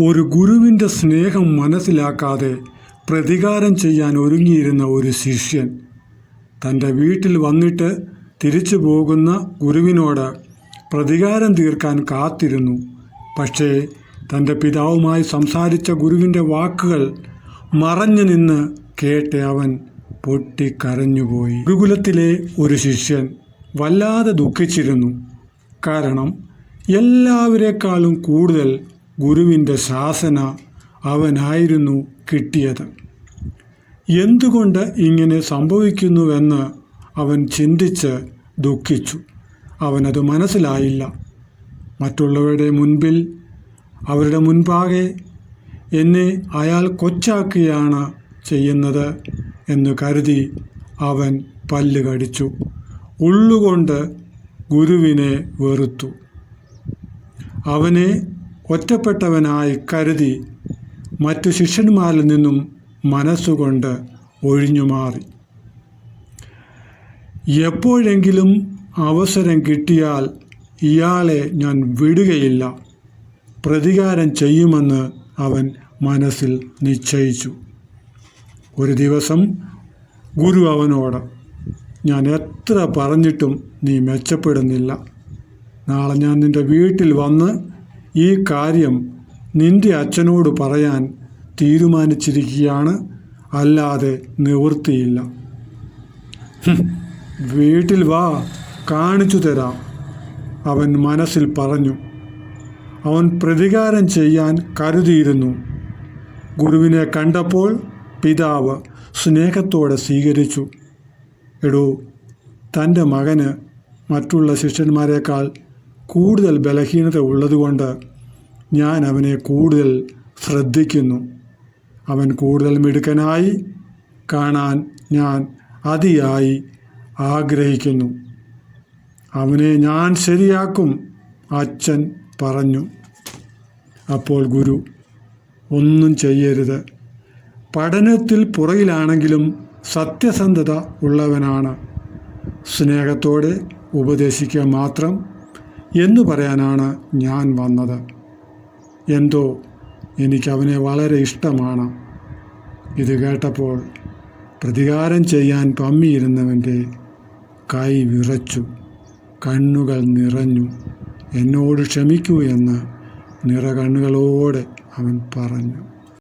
ഒരു ഗുരുവിൻ്റെ സ്നേഹം മനസ്സിലാക്കാതെ പ്രതികാരം ചെയ്യാൻ ഒരുങ്ങിയിരുന്ന ഒരു ശിഷ്യൻ തൻ്റെ വീട്ടിൽ വന്നിട്ട് തിരിച്ചു പോകുന്ന ഗുരുവിനോട് പ്രതികാരം തീർക്കാൻ കാത്തിരുന്നു. പക്ഷേ തൻ്റെ പിതാവുമായി സംസാരിച്ച ഗുരുവിൻ്റെ വാക്കുകൾ മറഞ്ഞു നിന്ന് കേട്ട് അവൻ പൊട്ടിക്കരഞ്ഞുപോയി. ഗുരുകുലത്തിലെ ഒരു ശിഷ്യൻ വല്ലാതെ ദുഃഖിച്ചിരുന്നു. കാരണം എല്ലാവരെക്കാളും കൂടുതൽ ഗുരുവിൻ്റെ ശാസന അവനായിരുന്നു കിട്ടിയത്. എന്തുകൊണ്ട് ഇങ്ങനെ സംഭവിക്കുന്നുവെന്ന് അവൻ ചിന്തിച്ച് ദുഃഖിച്ചു. അവനത് മനസ്സിലായില്ല. മറ്റുള്ളവരുടെ മുൻപിൽ, അവരുടെ മുൻപാകെ എന്നെ അയാൾ കൊച്ചാക്കുകയാണ് ചെയ്യുന്നത് എന്ന് കരുതി അവൻ പല്ല് കടിച്ചു. ഉള്ളുകൊണ്ട് ഗുരുവിനെ വെറുത്തു. അവനെ ഒറ്റപ്പെട്ടവനായി കരുതി മറ്റു ശിഷ്യന്മാരിൽ നിന്നും മനസ്സുകൊണ്ട് ഒഴിഞ്ഞുമാറി. എപ്പോഴെങ്കിലും അവസരം കിട്ടിയാൽ ഇയാളെ ഞാൻ വിടുകയില്ല, പ്രതികാരം ചെയ്യുമെന്ന് അവൻ മനസ്സിൽ നിശ്ചയിച്ചു. ഒരു ദിവസം ഗുരു അവനോട്, ഞാൻ എത്ര പറഞ്ഞിട്ടും നീ മെച്ചപ്പെടുന്നില്ല. നാളെ ഞാൻ നിൻ്റെ വീട്ടിൽ വന്ന് ഈ കാര്യം നിൻ്റെ അച്ഛനോട് പറയാൻ തീരുമാനിച്ചിരിക്കുകയാണ്, അല്ലാതെ നിവൃത്തിയില്ല. വീട്ടിൽ വാ, കാണിച്ചു തരാം, അവൻ മനസ്സിൽ പറഞ്ഞു. അവൻ പ്രതികാരം ചെയ്യാൻ കരുതിയിരുന്നു. ഗുരുവിനെ കണ്ടപ്പോൾ പിതാവ് സ്നേഹത്തോടെ സ്വീകരിച്ചു. എടോ, തൻ്റെ മകന് മറ്റുള്ള ശിഷ്യന്മാരെക്കാൾ കൂടുതൽ ബലഹീനത ഉള്ളതുകൊണ്ട് ഞാൻ അവനെ കൂടുതൽ ശ്രദ്ധിക്കുന്നു. അവൻ കൂടുതൽ മിടുക്കനായി കാണാൻ ഞാൻ അതിയായി ആഗ്രഹിക്കുന്നു. അവനെ ഞാൻ ശരിയാക്കും, അച്ഛൻ പറഞ്ഞു. അപ്പോൾ ഗുരു, ഒന്നും ചെയ്യരുത്. പഠനത്തിൽ പുറകിലാണെങ്കിലും സത്യസന്ധത ഉള്ളവനാണ്. സ്നേഹത്തോടെ ഉപദേശിക്കുക മാത്രം എന്ന് പറയാനാണ് ഞാൻ വന്നത്. എന്തോ എനിക്കവനെ വളരെ ഇഷ്ടമാണ്. ഇത് കേട്ടപ്പോൾ പ്രതികാരം ചെയ്യാൻ പമ്മിയിരുന്നവൻ്റെ കൈ വിറച്ചു, കണ്ണുകൾ നിറഞ്ഞു. എന്നോട് ക്ഷമിക്കൂ എന്ന് നിറകണ്ണുകളോടെ അവൻ പറഞ്ഞു.